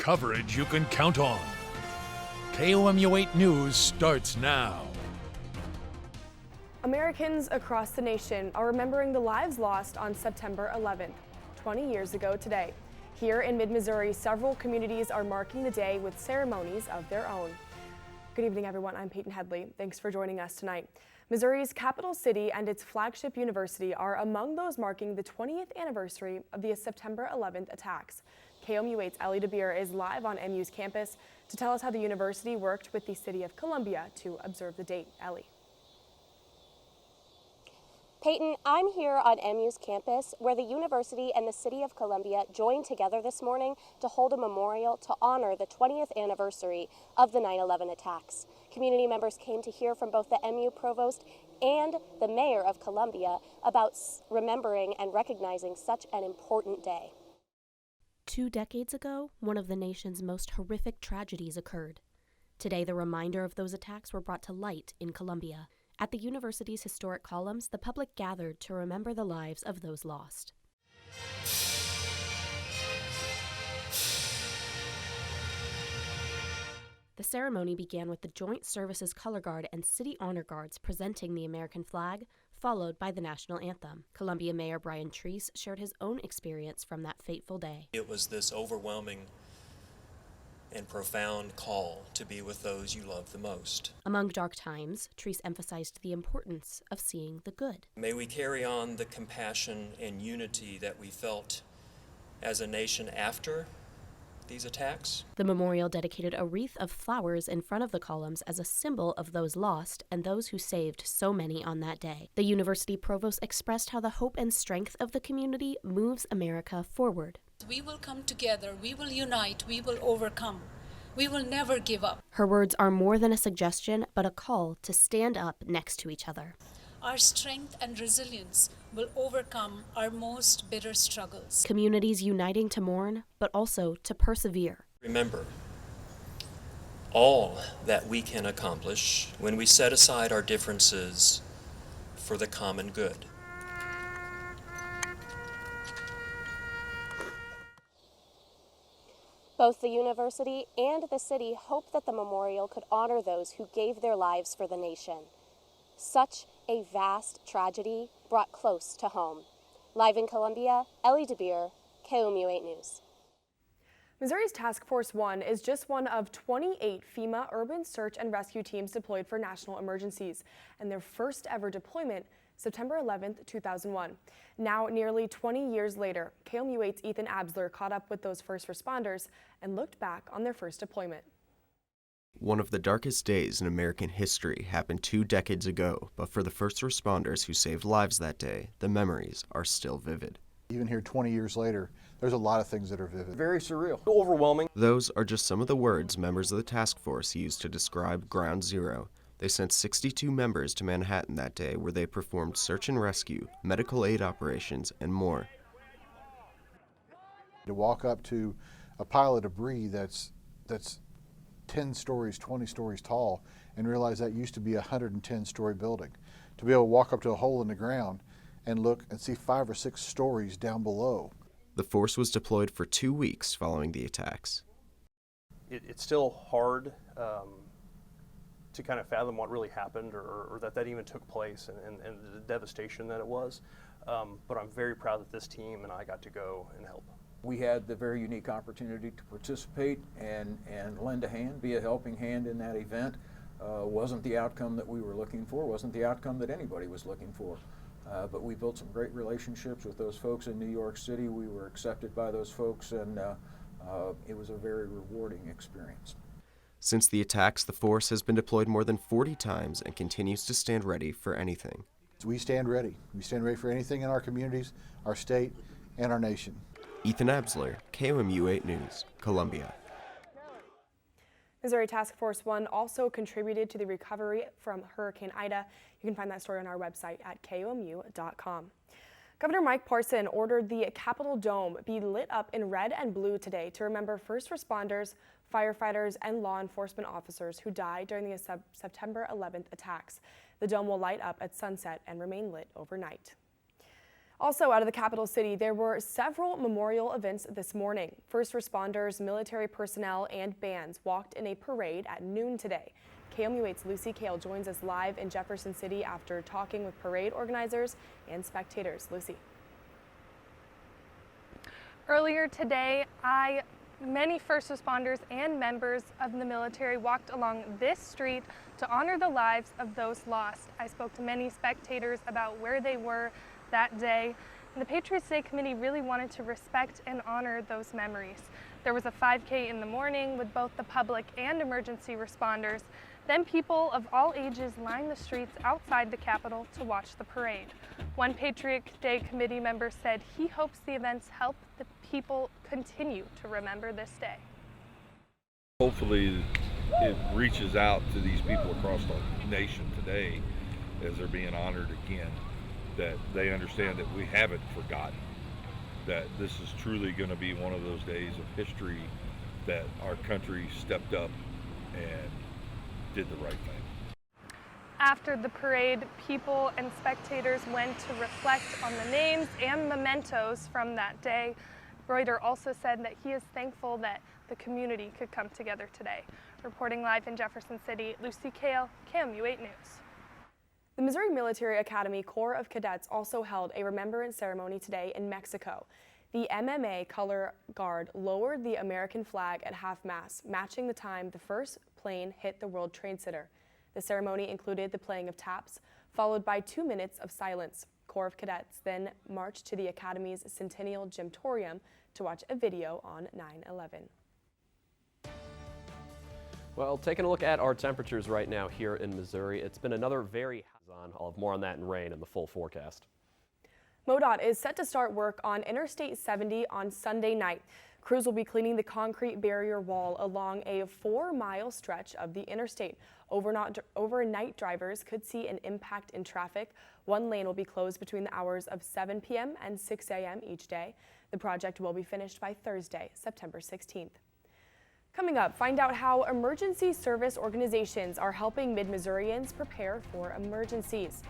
coverage you can count on. KOMU 8 News starts now. Americans across the nation are remembering the lives lost on September 11th, 20 years ago today. Here in mid-Missouri, several communities are marking the day with ceremonies of their own. Good evening, everyone. I'm Peyton Headley. Thanks for joining us tonight. Missouri's capital city and its flagship university are among those marking the 20th anniversary of the September 11th attacks. KOMU 8's Ellie DeBeer is live on MU's campus to tell us how the university worked with the city of Columbia to observe the date. Ellie. Peyton, I'm here on MU's campus where the university and the city of Columbia joined together this morning to hold a memorial to honor the 20th anniversary of the 9/11 attacks. Community members came to hear from both the MU provost and the mayor of Columbia about remembering and recognizing such an important day. 2 decades ago, one of the nation's most horrific tragedies occurred. Today, the reminder of those attacks were brought to light in Columbia. At the university's historic columns, the public gathered to remember the lives of those lost. The ceremony began with the Joint Services Color Guard and City Honor Guards presenting the American flag, followed by the national anthem. Columbia Mayor Brian Treese shared his own experience from that fateful day. It was this overwhelming and profound call to be with those you love the most. Among dark times, Treese emphasized the importance of seeing the good. May we carry on the compassion and unity that we felt as a nation after these attacks. The memorial dedicated a wreath of flowers in front of the columns as a symbol of those lost and those who saved so many on that day. The university provost expressed how the hope and strength of the community moves America forward. We will come together, we will unite, we will overcome. We will never give up. Her words are more than a suggestion, but a call to stand up next to each other. Our strength and resilience will overcome our most bitter struggles. Communities uniting to mourn, but also to persevere. Remember all that we can accomplish when we set aside our differences for the common good. Both the university and the city hope that the memorial could honor those who gave their lives for the nation. Such a vast tragedy brought close to home. Live in Columbia, Ellie DeBeer, KOMU 8 News. Missouri's Task Force 1 is just one of 28 FEMA urban search and rescue teams deployed for national emergencies, and their first ever deployment September 11th, 2001. Now, nearly 20 years later, KOMU 8's Ethan Absler caught up with those first responders and looked back on their first deployment. One of the darkest days in American history happened 2 decades ago, but for the first responders who saved lives that day, the memories are still vivid. Even here 20 years later, there's a lot of things that are vivid. Very surreal. Overwhelming. Those are just some of the words members of the task force used to describe Ground Zero. They sent 62 members to Manhattan that day where they performed search and rescue, medical aid operations, and more. To walk up to a pile of debris that's 10 stories, 20 stories tall and realize that used to be a 110-story building. To be able to walk up to a hole in the ground and look and see 5 or 6 stories down below. The force was deployed for 2 weeks following the attacks. It's still hard to kind of fathom what really happened or that even took place and the devastation that it was. But I'm very proud that this team and I got to go and help. We had the very unique opportunity to participate and lend a hand, be a helping hand in that event. Wasn't the outcome that we were looking for, wasn't the outcome that anybody was looking for. But we built some great relationships with those folks in New York City. We were accepted by those folks, and it was a very rewarding experience. Since the attacks, the force has been deployed more than 40 times and continues to stand ready for anything. We stand ready. We stand ready for anything in our communities, our state, and our nation. Ethan Absler, KOMU 8 News, Columbia. Missouri Task Force 1 also contributed to the recovery from Hurricane Ida. You can find that story on our website at KOMU.com. Governor Mike Parson ordered the Capitol Dome be lit up in red and blue today to remember first responders, firefighters, and law enforcement officers who died during the September 11th attacks. The dome will light up at sunset and remain lit overnight. Also out of the capital city, there were several memorial events this morning. First responders, military personnel, and bands walked in a parade at noon today. KOMU8's Lucy Kale joins us live in Jefferson City after talking with parade organizers and spectators. Lucy. Earlier today, many first responders and members of the military walked along this street to honor the lives of those lost. I spoke to many spectators about where they were that day. And the Patriots Day Committee really wanted to respect and honor those memories. There was a 5K in the morning with both the public and emergency responders. Then people of all ages lined the streets outside the Capitol to watch the parade. One Patriot Day Committee member said he hopes the events help the people continue to remember this day. Hopefully it reaches out to these people across the nation today as they're being honored again, that they understand that we haven't forgotten, that this is truly going to be one of those days of history that our country stepped up and did the right thing. After the parade, people and spectators went to reflect on the names and mementos from that day. Reuter also said that he is thankful that the community could come together today. Reporting live in Jefferson City, Lucy Kale, KOMU8 News. The Missouri Military Academy Corps of Cadets also held a remembrance ceremony today in Mexico. The MMA color guard lowered the American flag at half-mast, matching the time the first plane hit the World Trade Center. The ceremony included the playing of taps, followed by 2 minutes of silence. Corps of Cadets then marched to the Academy's Centennial Gymtorium to watch a video on 9/11. Well, taking a look at our temperatures right now here in Missouri, it's been another very hot on. I'll have more on that in rain in the full forecast. MoDOT is set to start work on Interstate 70 on Sunday night. Crews will be cleaning the concrete barrier wall along a 4-mile stretch of the interstate. Overnight drivers could see an impact in traffic. One lane will be closed between the hours of 7 p.m. and 6 a.m. each day. The project will be finished by Thursday, September 16th. Coming up, find out how emergency service organizations are helping Mid-Missourians prepare for emergencies.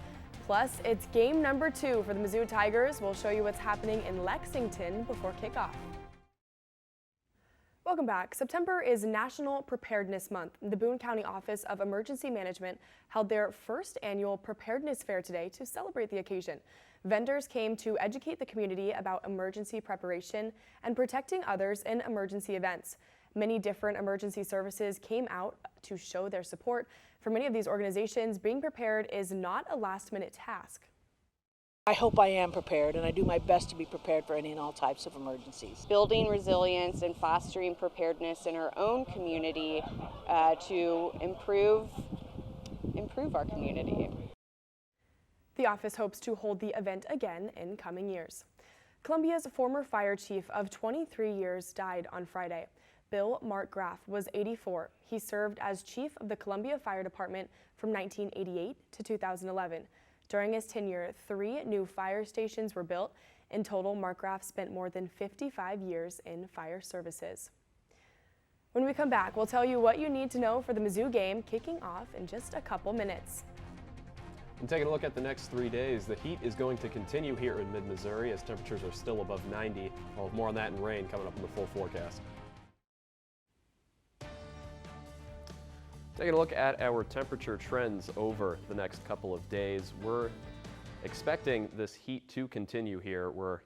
Plus, it's game number 2 for the Mizzou Tigers. We'll show you what's happening in Lexington before kickoff. Welcome back. September is National Preparedness Month. The Boone County Office of Emergency Management held their first annual preparedness fair today to celebrate the occasion. Vendors came to educate the community about emergency preparation and protecting others in emergency events. Many different emergency services came out to show their support. For many of these organizations, being prepared is not a last-minute task. I hope I am prepared, and I do my best to be prepared for any and all types of emergencies. Building resilience and fostering preparedness in our own community to improve our community. The office hopes to hold the event again in coming years. Columbia's former fire chief of 23 years died on Friday. Bill Markgraf was 84. He served as chief of the Columbia Fire Department from 1988 to 2011. During his tenure, 3 new fire stations were built. In total, Markgraf spent more than 55 years in fire services. When we come back, we'll tell you what you need to know for the Mizzou game kicking off in just a couple minutes. And taking a look at the next 3 days, the heat is going to continue here in mid-Missouri as temperatures are still above 90. I'll have more on that in rain coming up in the full forecast. Taking a look at our temperature trends over the next couple of days, we're expecting this heat to continue here. We're,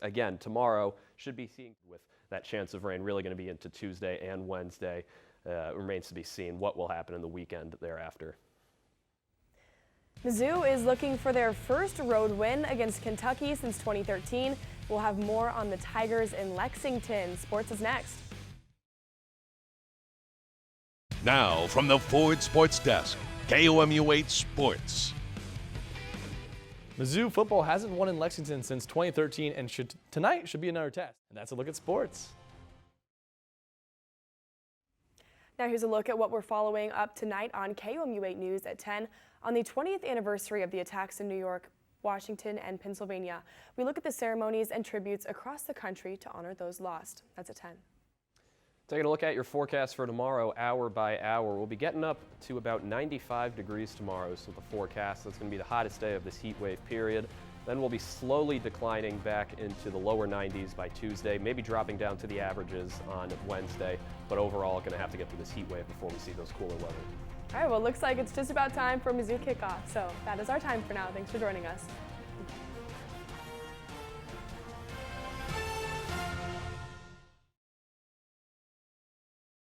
again, tomorrow should be seeing with that chance of rain really going to be into Tuesday and Wednesday. It remains to be seen what will happen in the weekend thereafter. Mizzou is looking for their first road win against Kentucky since 2013. We'll have more on the Tigers in Lexington. Sports is next. Now, from the Ford Sports Desk, KOMU8 Sports. Mizzou football hasn't won in Lexington since 2013, and tonight should be another test. And that's a look at sports. Now here's a look at what we're following up tonight on KOMU8 News at 10. On the 20th anniversary of the attacks in New York, Washington, and Pennsylvania, we look at the ceremonies and tributes across the country to honor those lost. That's at 10. Taking a look at your forecast for tomorrow, hour by hour. We'll be getting up to about 95 degrees tomorrow, so the forecast, that's going to be the hottest day of this heat wave period. Then we'll be slowly declining back into the lower 90s by Tuesday, maybe dropping down to the averages on Wednesday, but overall going to have to get through this heat wave before we see those cooler weather. All right, well, it looks like it's just about time for Mizzou kickoff. So that is our time for now. Thanks for joining us.